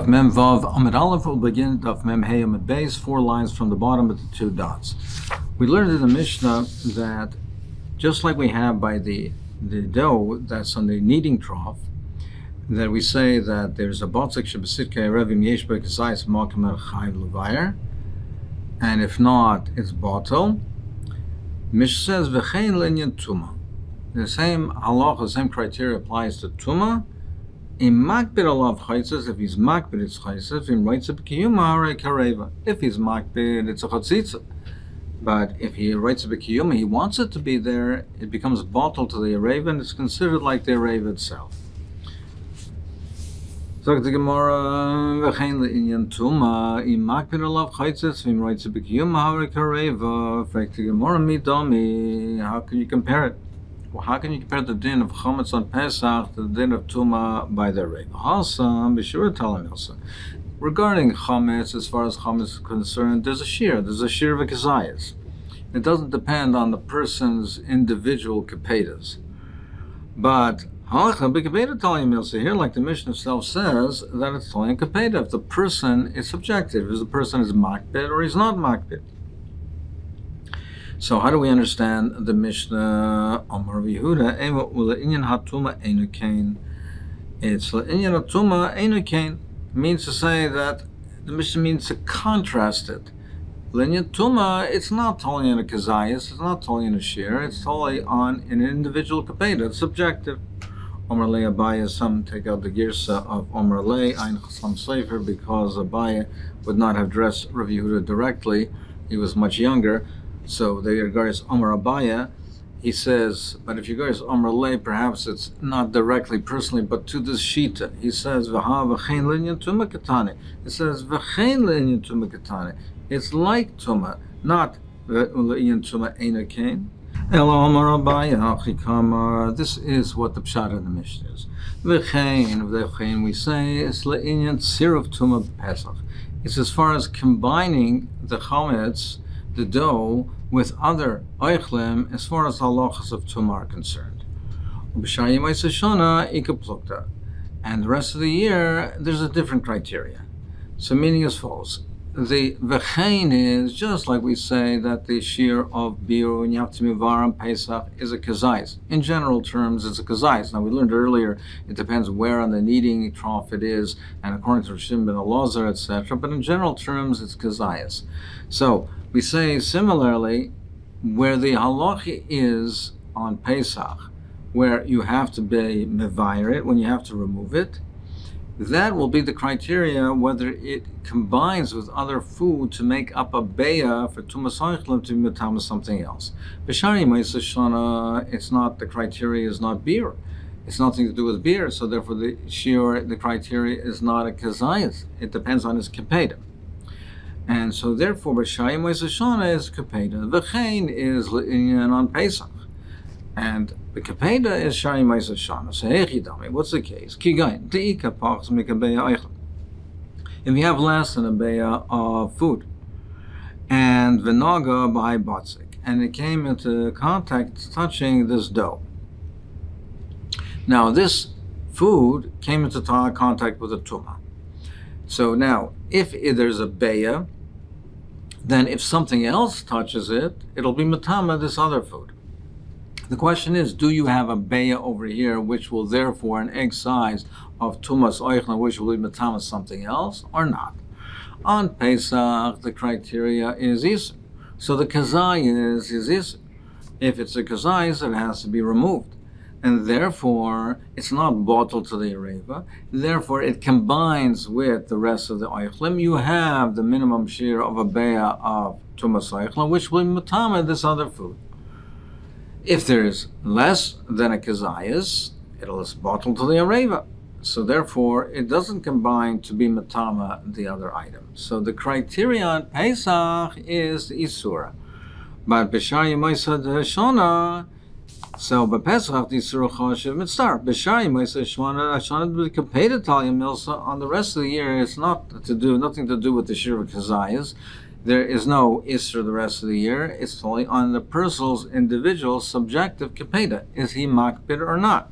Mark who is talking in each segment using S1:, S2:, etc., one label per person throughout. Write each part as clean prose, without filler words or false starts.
S1: Daf Mem Vav Amud Aleph will begin Daf Mem Hey Amud Beis, 4 lines from the bottom with the 2 dots. We learned in the Mishnah that just like we have by the dough that's on the kneading trough, that we say that there's a Botzik Shebesitka Revim Yesh Bekasais Malkim El Chayv Levayer, and if not, it's bottle. Mishnah says V'chein Linyan Tuma. The same halacha, the same criteria applies to Tuma. In makbid alav chaytzes, if he's makbid, it's chaytzes. In writes a b'kiyuma, harei kareva. If he's makbid, it's a chatzitza. But if he writes a b'kiyuma, he wants it to be there, it becomes bottled to the areva, and it's considered like the areva itself. So the Gemara, v'chein le'inyan tuma, in makbid alav chaytzes, in writes a b'kiyuma, harei kareva. Frek the Gemara midomi, how can you compare it? Well, how can you compare the din of chametz on Pesach to the din of Tuma by the Rebbe? Hasam, b'shur talam yosef. Regarding chametz, as far as chametz is concerned, there's a shir of a kezayis. It doesn't depend on the person's individual kepedas. But halacha b'kepeda talam yosef here, like the Mishnah itself says, that it's talam kepeda. If the person is subjective, if the person is makbid or he's not makbid. So how do we understand the Mishnah? Amar Yehuda, le'inyan hatuma einu kain. It's le'inyan hatuma einu kain. Means to say that the Mishnah means to contrast it. Le'inyan tuma, it's not totally in a kezayis, it's not totally in a shir, it's totally on an individual kapeda. It's subjective. Omar le Abaya, some take out the girsa of Omar le ein chasam sefer because Abaya would not have dressed Rav Yehuda directly. He was much younger. So the regard is Amar Abaya. He says, but if you go as Amar Le, perhaps it's not directly, personally, but to this shita. He says, V'ha v'chein linyan tuma katane. It says, V'chein linyan tuma katane. It's like tuma, not linyan tuma eina kain. Elo Amar Abaya, Achikamar. This is what the pshat of the Mishnah is. V'chein, we say, it's linyan sirav tuma pesach. It's as far as combining the chametz, the dough, with other oichlem as far as halachas of tumah are concerned. And the rest of the year, there's a different criteria. So meaning as follows. The v'chein is just like we say that the shear of biur and yavtim yivaram Pesach is a kazais. In general terms, it's a kazais. Now we learned earlier, it depends where on the kneading trough it is, and according to Rishim ben Elazar, etc. But in general terms, it's kazais. So we say similarly, where the halachi is on Pesach, where you have to be mevayer it, when you have to remove it, that will be the criteria whether it combines with other food to make up a beya for tumas ha'ichlem to be matama something else. B'shari ma'isa shana, it's not, the criteria is not beer. It's nothing to do with beer, so therefore the criteria is not a kazayas. It depends on his kepeda. And so therefore b'shari ma'isa shana is kepeda. V'chein is on Pesach. And the kapeda is shari ma'isa shana. So hechidami, what's the case? Kigain deika pachs mikabeya eichlem. If you have less than a beya of food, and v'naga b'hai batzik, and it came into contact touching this dough. Now this food came into contact with a tumah. So now, if there's a beya, then if something else touches it, it'll be matama this other food. The question is, do you have a beya over here, which will therefore an egg size of tumas oichna, which will be matama something else, or not? On Pesach, the criteria is isur. So the kazai is isur. If it's a kazai, it has to be removed. And therefore, it's not bottled to the areva. Therefore, it combines with the rest of the oichlim. You have the minimum share of a beya of tumas oichna, which will be matama this other food. If there is less than a kazayas, it'll is bottled to the areva. So therefore, it doesn't combine to be matama the other item. So the criteria on Pesach is the isura. But b'shari ma'isa shana, so b'Pesach the isura chashiv mitzar. B'shari ma'isa shana b'kapeda talia milsa. On the rest of the year, it's nothing to do with the shir of kazayas. There is no Isra the rest of the year. It's only on the person's individual subjective kapeda. Is he makbid or not?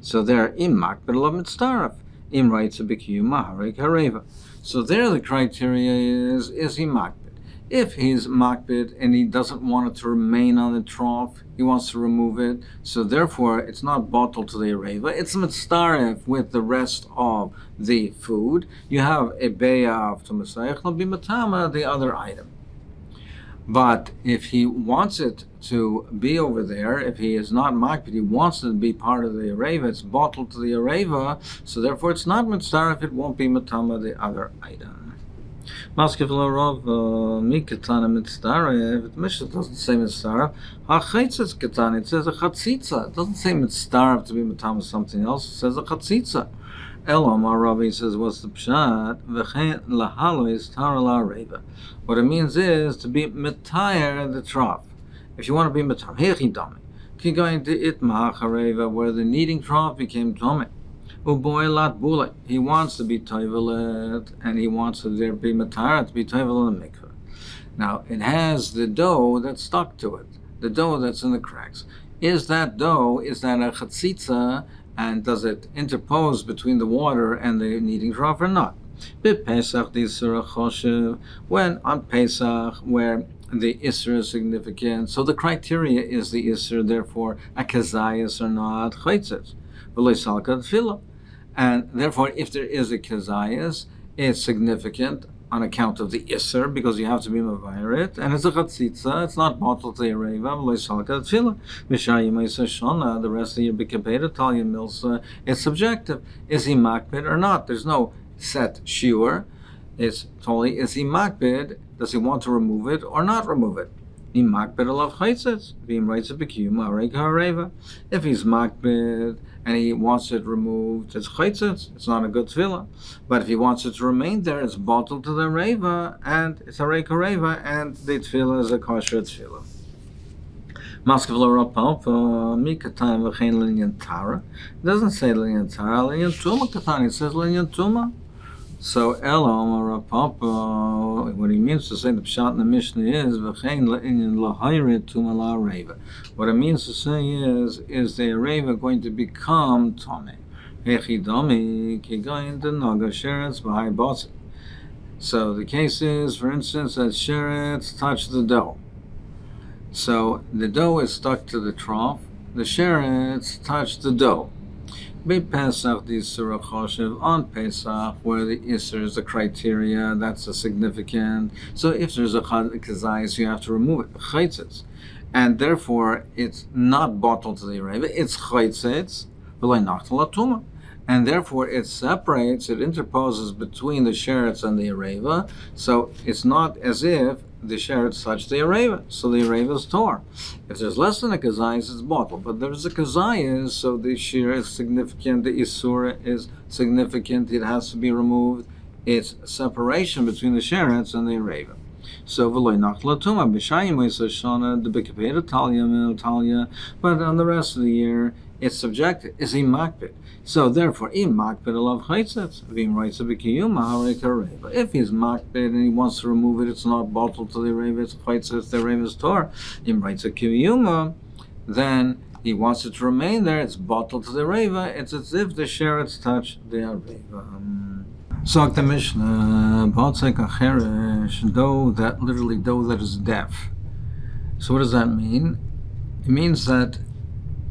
S1: So there, im makbid lo mitzaref. Im Raitza B'Kiyuma Harei Kareva. So there the criteria is he makbid? If he's makbid and he doesn't want it to remain on the trough, he wants to remove it, so therefore it's not bottled to the areva, it's mitzaref with the rest of the food. You have a beyav to Masayach, will be matama the other item. But if he wants it to be over there, if he is not makbid, he wants it to be part of the areva, it's bottled to the areva, so therefore it's not mitzaref, it won't be matama the other item. Maskiv Lorov Mikatana Mitzdarev. The Mishnah doesn't say Mitzdarev. Hachaitzes Katana. It says a chatzitza. It doesn't say Mitzdarev to be matama something else. It says a chatzitza. Elam Arabi says what's the pshat? V'chein lahalo is tara la reva. What it means is to be mitayar the trough. If you want to be mitayar, hechi dami. Keep going to itma hareva where the kneading trough became tummy. Uboilat bule. He wants to be toivelet, and he wants to there be matara to be toivel in the mikveh. Now it has the dough that's stuck to it, the dough that's in the cracks. Is that dough? Is that a chatzitza? And does it interpose between the water and the kneading trough or not? Pesach when on Pesach where the Isser is significant, so the criteria is the Isser, therefore a kazayas or not chaytzes. And therefore, if there is a kazayas, it's significant on account of the Isser, because you have to be mavayret, and it's a chatzitza, it's not bottled to the areva, the rest of your bikapeda, talya milsa, it's subjective. Is he makbid or not? There's no set shiur. It's totally, is he makbid? Does he want to remove it or not remove it? If he's makbid and he wants it removed, it's chaytzitz, it's not a good tefillah. But if he wants it to remain there, it's bottled to the reva, and it's a reika reva, and the tefillah is a kosher tefillah. It doesn't say linyan tara, linyan tuma katan, it says linyan tuma. So Elam or Papa, what he means to say the pshat in the Mishnah is v'chein le'inyan lahayre tuma la reva. What it means to say is the reva going to become tame? Hechidami kigayin the naga sheretz b'hai botzik. So the case is, for instance, that sheretz touch the dough. So the dough is stuck to the trough. The sheretz touch the dough. Pesach the Isser Choshev on Pesach, where the Isser is the criteria, that's a significant. So if there's a kazayas, you have to remove it, chaytzitz, and therefore it's not bottled to the areva, it's chaytzitz, and therefore it separates, it interposes between the sheretz and the areva. So it's not as if the sheretz touched the areva, so the areva is torn. If there's less than a kazayas, it's bottled. But there's a kazayas, so the shear is significant, the isura is significant, it has to be removed. It's separation between the sheretz and the areva. So v'loy nachlatuma b'shayim shana the b'kapeda talya, but on the rest of the year it's subjective. Is he makbid? So therefore, im makbid alav chaytzitz, v'im raitza b'kiyuma harei kareva. If he's makbid and he wants to remove it, it's not bottled to the reva, it's chaytzitz, the reva's tor. Im raitza kiyuma, then he wants it to remain there, it's bottled to the reva, it's as if the sheretz touch the reva. So the Mishnah, Batzek Acheresh, dough that, literally dough that is deaf. So what does that mean? It means that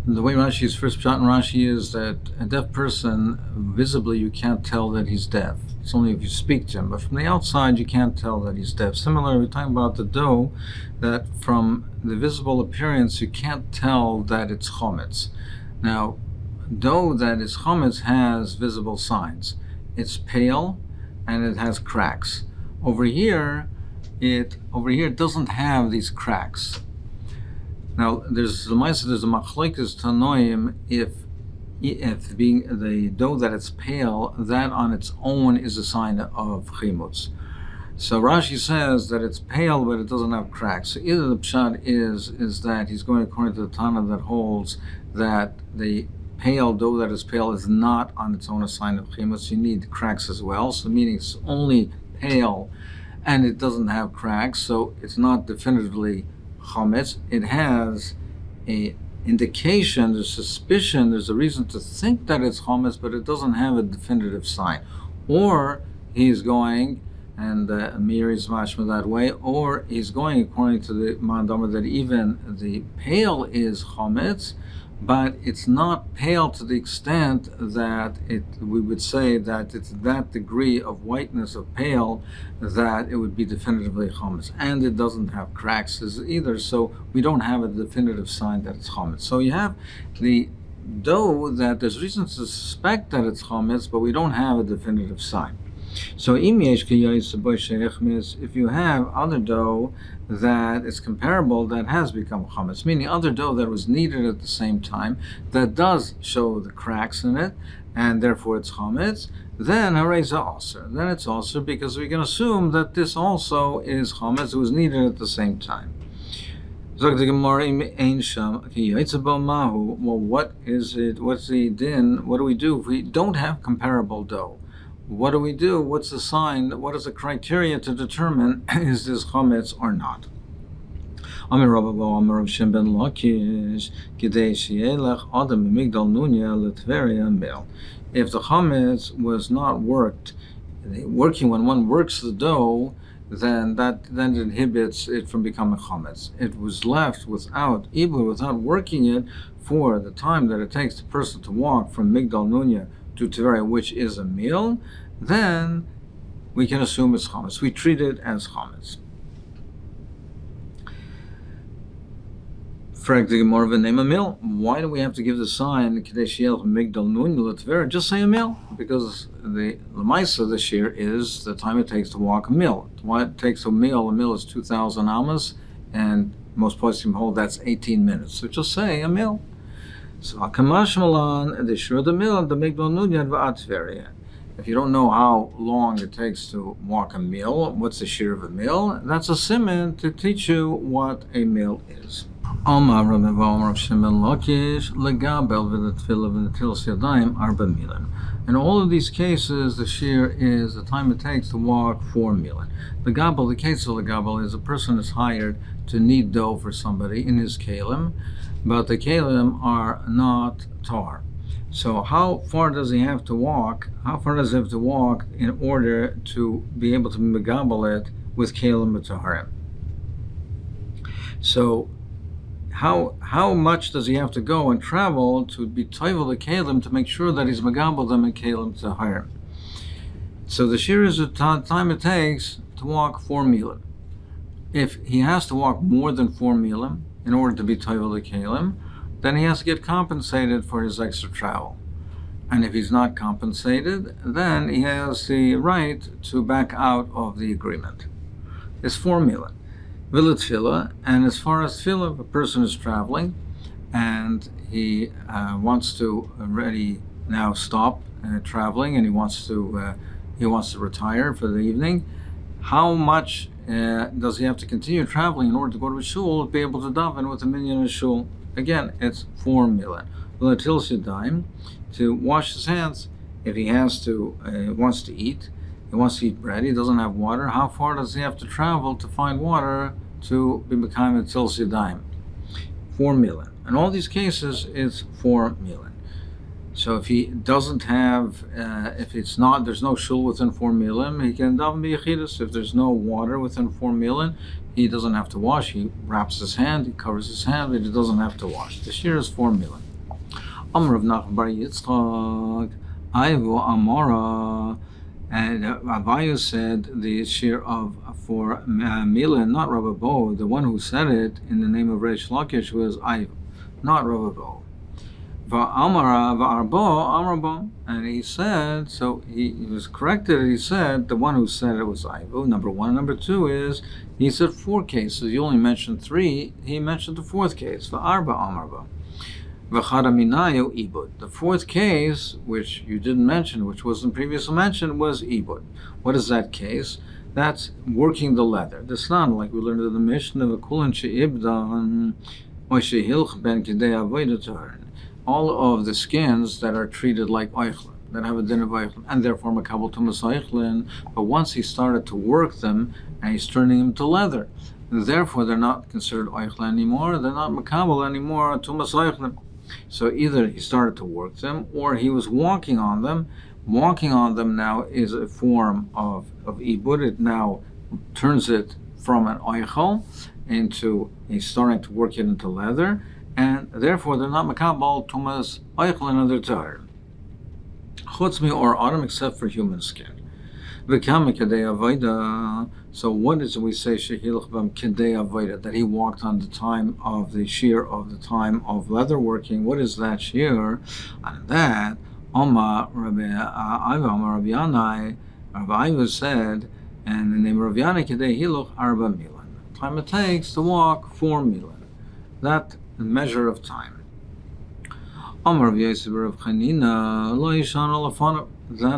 S1: the way Rashi's first pshat in Rashi is that a deaf person, visibly you can't tell that he's deaf. It's only if you speak to him, but from the outside you can't tell that he's deaf. Similarly, we're talking about the dough, that from the visible appearance you can't tell that it's chometz. Now, dough that is chometz has visible signs. It's pale and it has cracks. Over here it doesn't have these cracks. Now there's a machlokes tanoim if being the dough that it's pale, that on its own is a sign of chimutz. So Rashi says that it's pale but it doesn't have cracks. So either the pshat is that he's going according to the Tana that holds that the pale dough that is pale is not on its own a sign of chimutz. You need cracks as well. So meaning it's only pale and it doesn't have cracks, so it's not definitively chametz. It has a indication, there's suspicion, there's a reason to think that it's chametz, but it doesn't have a definitive sign. Or he's going, and Amir is mashma that way, or he's going according to the Mandamer that even the pale is chametz, but it's not pale to the extent that we would say that it's that degree of whiteness of pale that it would be definitively chametz, and it doesn't have cracks either, so we don't have a definitive sign that it's chametz. So you have the dough that there's reason to suspect that it's chametz, but we don't have a definitive sign. So if you have other dough that is comparable, that has become chametz, meaning other dough that was kneaded at the same time, that does show the cracks in it, and therefore it's chametz, then hareza also. Then it's also because we can assume that this also is chametz, it was kneaded at the same time. Well, what is it? What's the din? What do we do if we don't have comparable dough? What do we do? What's the sign? What is the criteria to determine is this chametz or not? If the chametz was not worked, working when one works the dough, then it inhibits it from becoming chametz. It was left without working it for the time that it takes the person to walk from Migdal Nunya to Tiveria, which is a meal, then we can assume it's chametz. We treat it as chametz. Why do we have to give the sign just say a meal? Because the lemaisa this year is the time it takes to walk a meal. Why it takes a meal is 2,000 amas, and most places hold that's 18 minutes. So just say a meal. So Akamash Malan, the Shur the Mill, the Migdal Nunya V'Atveria. If you don't know how long it takes to walk a meal, what's the shir of a meal? That's a siman to teach you what a meal is. And in all of these cases, the shir is the time it takes to walk 4 milan. The case of the gabel is a person is hired to knead dough for somebody in his kalim, but the kalim are not tar. So how far does he have to walk? How far does he have to walk in order to be able to megabel it with kalim b'taharim? So how much does he have to go and travel to be toivel the kalim to make sure that he's megabel them in kalim b'taharim? So the shir is the time it takes to walk 4 milim. If he has to walk more than 4 milim in order to be toivel the kalim, then he has to get compensated for his extra travel. And if he's not compensated, then he has the right to back out of the agreement. It's 4 milim. Villatfila, and as far as tefillah, if a person is traveling and he wants to already now stop traveling and he wants to retire for the evening, how much does he have to continue traveling in order to go to a shul to be able to daven with a minyan in a shul? Again, it's 4 milan. V'latil shadayim, to wash his hands. If he wants to eat bread, he doesn't have water, how far does he have to travel to find water to be become a til shadayim? 4 milan. In all these cases, it's 4 milan. So if he doesn't have, there's no shul within 4 milim, he can daven b'yechidus. If there's no water within 4 milim, he doesn't have to wash. He wraps his hand, he covers his hand, but he doesn't have to wash. The shir is 4 milim. Amr of Nachman bar Yitzchak, Aivu Amora, and Abayu said the shir of 4 milim, not Rababo. The one who said it in the name of Reish Lakish was Aivu, not Rababo. And he said, so he was corrected, he said, the one who said it was Aivu, number 1. Number 2 is, he said 4 cases, you only mentioned 3, he mentioned the 4th case, the 4th case, which you didn't mention, which wasn't previously mentioned, was ibud. What is that case? That's working the leather. That's not like we learned in the Mishnah of a kulin she'ibdan, or she'hilch ben kidei avodah, all of the skins that are treated like oichlin, that have a din of oichlin, and therefore makabel tumas oichlin. But once he started to work them, and he's turning them to leather, therefore they're not considered oichle anymore. They're not makabel anymore. Tumas oichle. So either he started to work them, or he was walking on them. Walking on them now is a form of ibud. It now turns it from an oichel into he's starting to work it into leather, and therefore they're not makabel tumas oichle another tar. Chutzmi or autumn except for human skin. So what is it we say shehilach bam kedei avoda, that he walked on the time of the shear of the time of leather working? What is that shear? And that Oma Rabbi Yanai, Rabbi Iva said, and the name of Rabbi Yanai kedei hiluch arba milan. Time it takes to walk 4 milan. That measure of time. Amar Yosef Rav Chanina lo yishan alafana.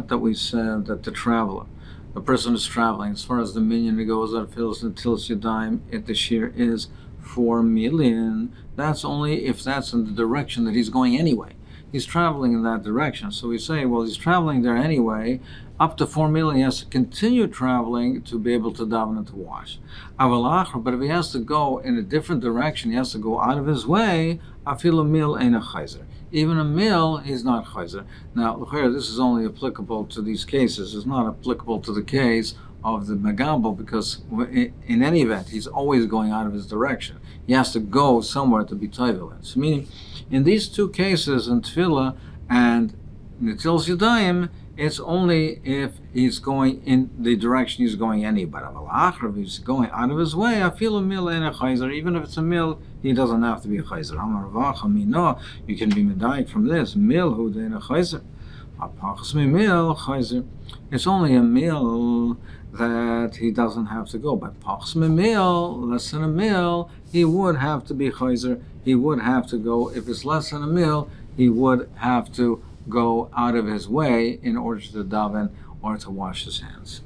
S1: That we said that the traveler, the person is traveling, as far as the minyan it goes that fills until Yadayim, if the shear is 4 million, that's only if that's in the direction that he's going anyway. He's traveling in that direction. So we say, well, he's traveling there anyway. Up to 4 million, he has to continue traveling to be able to daven and to wash. But if he has to go in a different direction, he has to go out of his way, afilu mil ein a chayzer. Even a mil, he's not chayzer. Now, this is only applicable to these cases. It's not applicable to the case of the megabel, because in any event, he's always going out of his direction. He has to go somewhere to be tayvil. So meaning, in these two cases, in tefillah and netilas yadayim, it's only if he's going in the direction he's going anyway. But if he's going out of his way, I feel a mil and a chayzer. Even if it's a mil, he doesn't have to be a chayzer. You can be medayik from this. Mil hu dein a chayzer. It's only a mil that he doesn't have to go. But pachs mil, less than a mil, he would have to be chayzer. He would have to go. If it's less than a mil, he would have to go out of his way in order to daven or to wash his hands.